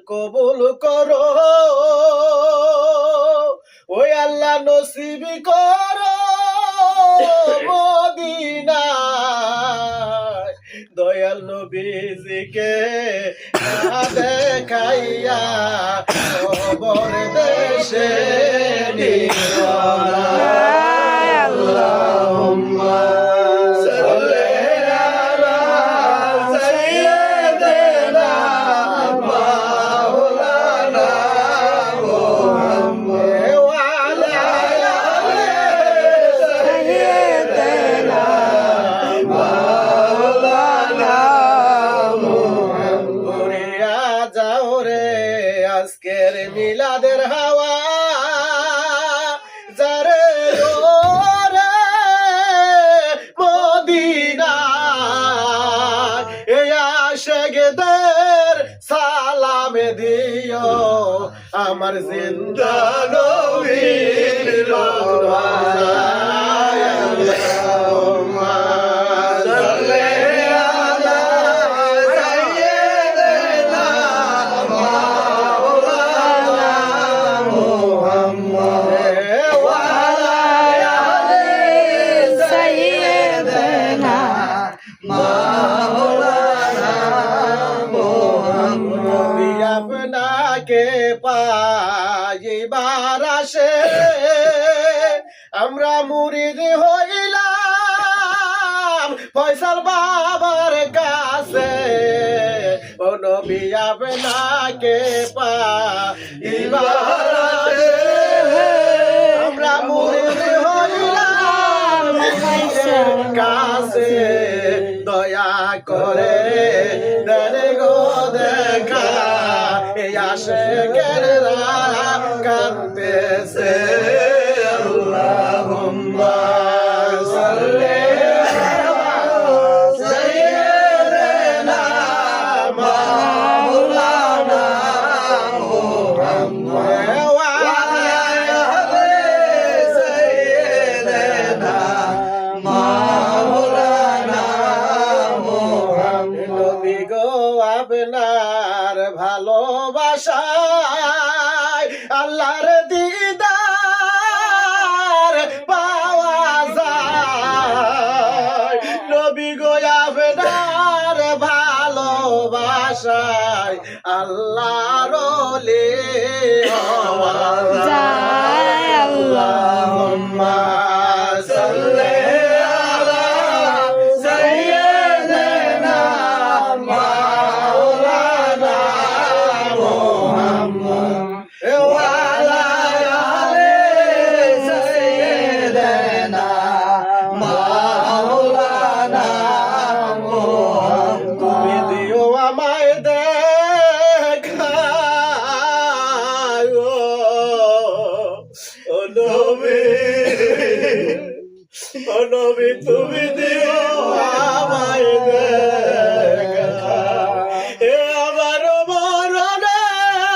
কবুল করো, ওই আল্লাহ নসিব করো মদিনায় দয়াল নবীজিকে না দেখাইয়া কবর দেশে নিও না। আল্লাহুম্মা সাল্লি আলা সাইয়্যিদিনা মাওলানা মুহাম্মদ ওয়া আলা আলি সাইয়্যিদিনা মাওলানা মুহাম্মদ। উড়িয়া যাও রে আজকের মিলাদের হাওয়া, যারে ওরে মদিনা এই আশিকদের সালাম দিও আমার জিন্দা নবীর রওজায়। আল্লাহুম্মা সাল্লি আলা সাইয়্যিদিনা মাওলানা মুহাম্মদ ওয়া আলা আলি সাইয়্যিদিনা মাওলানা মুহাম্মদ। নবী আপনাকে পাইবার আসে আমরা মুরিদ হইলাম ফয়সাল বাবার কাছে, ও নবী আপনাকে পাইবার আসে আমরা মুরিদ হইলাম ফয়সাল কাছে, দয়া করে দেন গো দেখা এই আশিকেরা কাঁদতেছে। আল্লাহুম্মা সাল্লি আলা সাইয়্যিদিনা মাওলানা মুহাম্মদ ওয়া আলা আলি সাইয়্যিদিনা মাওলানা মুহাম্মদ। নবী গো আপনার ভালোবাসায় আল্লাহর দিদার পাওয়া যায়, নবী গো আপনার ভালোবাসায় আল্লাহর ওলি হওয়া যায়। আল্লাহুম্মা সাল্লি আলা সাইয়্যিদিনা মাওলানা মুহাম্মদ ওয়া আলা আলি সাইয়্যিদিনা মাওলানা মুহাম্মদ। তুমি দিও আমায় দেখা ও নবী, ও নবী তুমি দিও আমায় দেখা এ আমার মরণের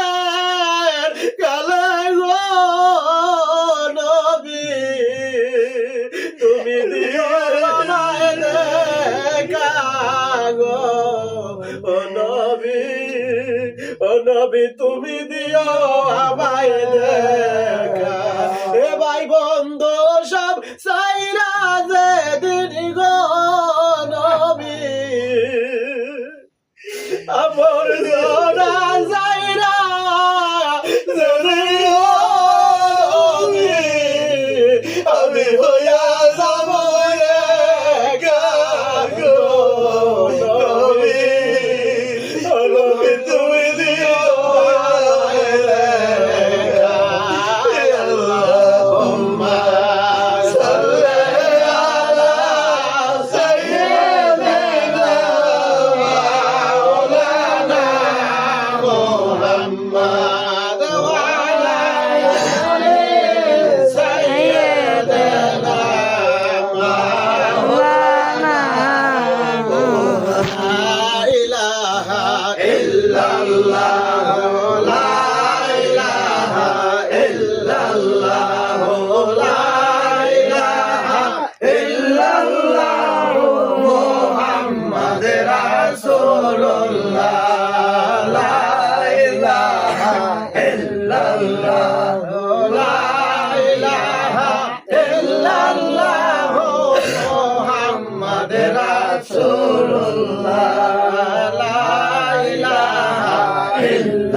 কালে গো নবী, তুমি দিও আমায় দেখা গো ও নবী, ও নবী তুমি দিও আমায় দেখা। এ ভাই বন্ধু সব সাইরা যেদিন গো নবী আমার জনা সাইরা যেদিন গো নবী আমি হইয়া যাব একা গো নবী, ও নবী তুমি দিও আমায় দেখা। আল্লাহুম্মা সাল্লি আলা সাইয়্যিদিনা মাওলানা মুহাম্মদ ওয়া আলা আলি সাইয়্যিদিনা মাওলানা মুহাম্মদ। লা ইলাহা ইল্লাল্লাহ লা ইলাহা ইল্লাল্লাহ লা ইলাহা ইল্লাল্লাহ মুহাম্মদ রাসূলুল্লাহ লা ইলাহা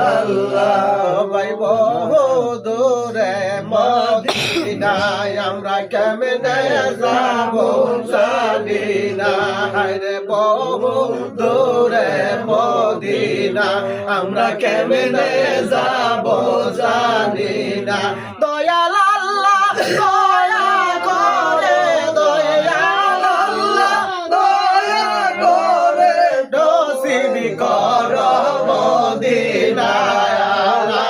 ইল্লাল্লাহ ভাই বহু দূরে মদিনায় আমরা কেমনে যাব জানি না রে বহু দূরে মদিনা আমরা কেমনে যাব জানি না দয়াল আল্লাহ দয়া করে দয়াল আল্লাহ দয়া করে নসিব কর মদিনা লা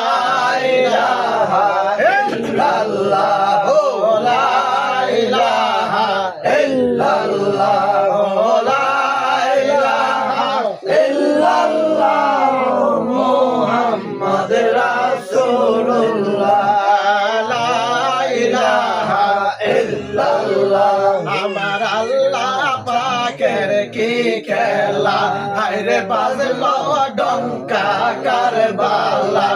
ইলাহা ইল্লাল্লাহ লা ইলাহা ইল্লাল্লাহ লা ইলাহা ইল্লাল্লাহ মুহাম্মদ রাসূলুল্লাহ লা ইলাহা ইল্লাল্লাহ আমার আল্লাহ পাকের কি খেলা হায়রে বাজলো ডঙ্কা কারবালা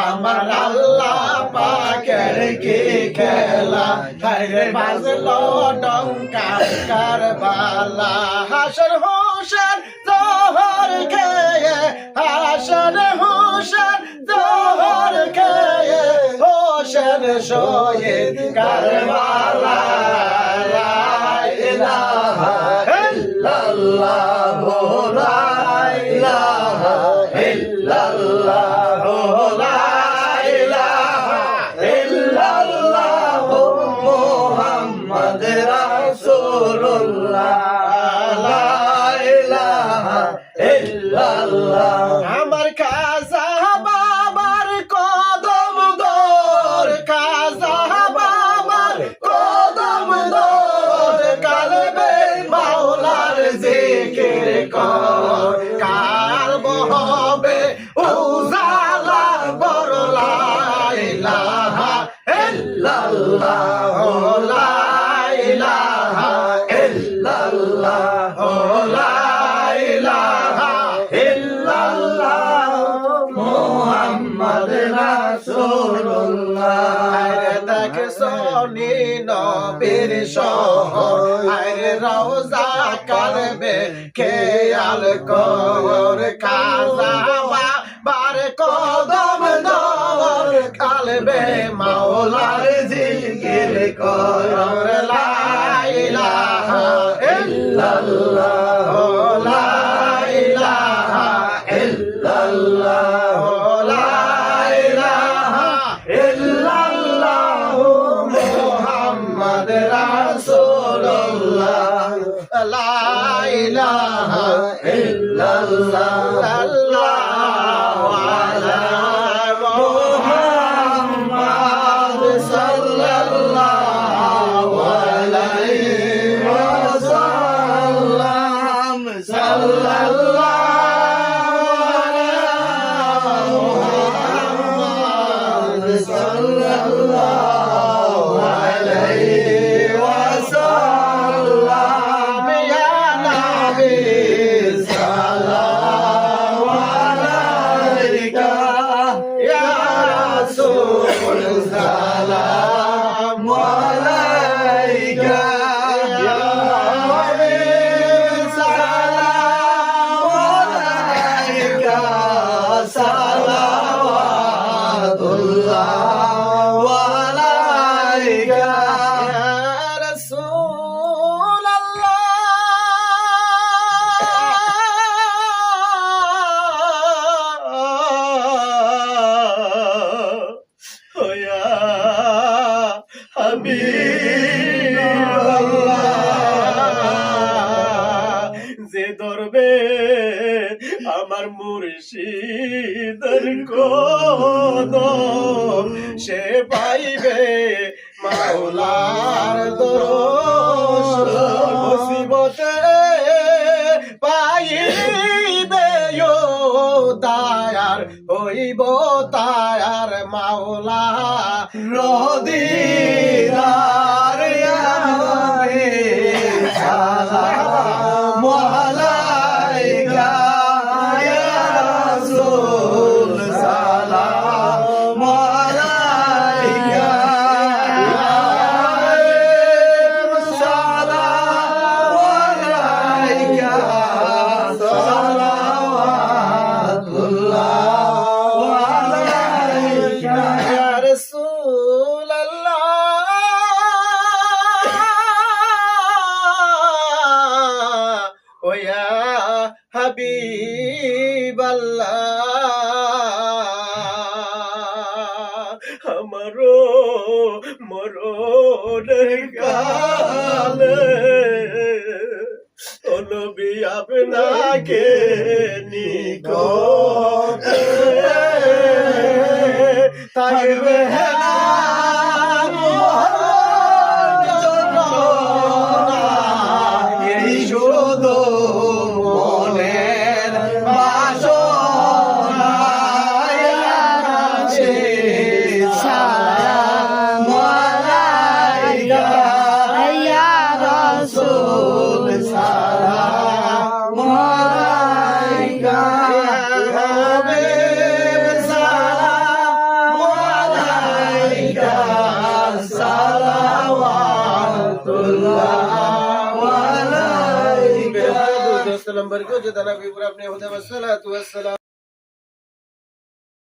আমার আল্লাহ পাকের কি খেলা হায়রে বাজলো ডঙ্কা কারবালা হাসর হোসেন জোহর খেয়ে হাসর হোসেন জোহর খেয়ে হোসেন শহীদ কারবালা লা ইলাহা ইল্লাল্লাহ লা ইলাহা ইল্লাল্লাহ লা ইলাহা ইল্লাল্লাহ মুহাম্মদ রাসূলুল্লাহ লা ইলাহা ইল্লাল্লাহ আমার খাজা বাবার কদম দর খাজা বাবার কদম দর কালবে মাওলার জিকির কর কালব হবে উজালা বড় লা ইলাহা ইল্লাল্লাহ লা ইলাহা ইল্লাল্লাহ লা ইলাহা ইল্লাল্লাহ মুহাম্মদ রাসূলুল্লাহ দেখ সোনি নবীর শহর আরে রওজা কালবে খেয়াল কর খাজা বাবার কদম দর কালবে মাওলার জিকির কর লা ইলাহা ইল্লাল্লাহ লা ইলাহা ইল্লাল্লাহ লা ইলাহা ইল্লাল্লাহ মুহাম্মদ রাসূলুল্লাহ লা ইলাহা ইল্লাল্লাহ সাল্লাল্লাহু আলা মুহাম্মদ সাল্লাল্লাহু আলাইহি ওয়াসাল্লাম সাল্লাল্লাহু মুহাম্মদ সাল্লাল্লাহু আলাইহি ওয়াসাল্লাম ইয়া নবী সালাম আলাইকা ইয়া রাসূল সালাম আলাইকা ইয়া নবী সালাম আলাইকা সালাওয়াতুল্লাহ আলাইকা ইয়া রাসূল আল্লাহ ইয়া হাবিবাল্লাহ যে ধরবে আমার মুর্শিদের কদম সে পাইবে মাওলার দরশ মুসিবতে পাইবে ও দায়ার হইব তায়ার মাওলা রদিদার ইয়া নবী সালাম আলাইকা ইয়া রাসূল সালাম আলাইকা ইয়া হাবিব সালাম আলাইকা সালাওয়াতুল্লাহ হাবিবাল্লাহ আমারো মরণের কালে ও নবী আপনাকে নিকটে থাকবে না এই শুধু মনের বাসনা আছে সালাম আলাইকা ইয়া রাসূল সালাম আলাইকা ইয়া হাবিব সালাম আলাইকা সালাওয়াতুল্লাহ अलैहि वसल्लम बरको जो नबी पर अपने खुदा वस्सलातु वस्सलाम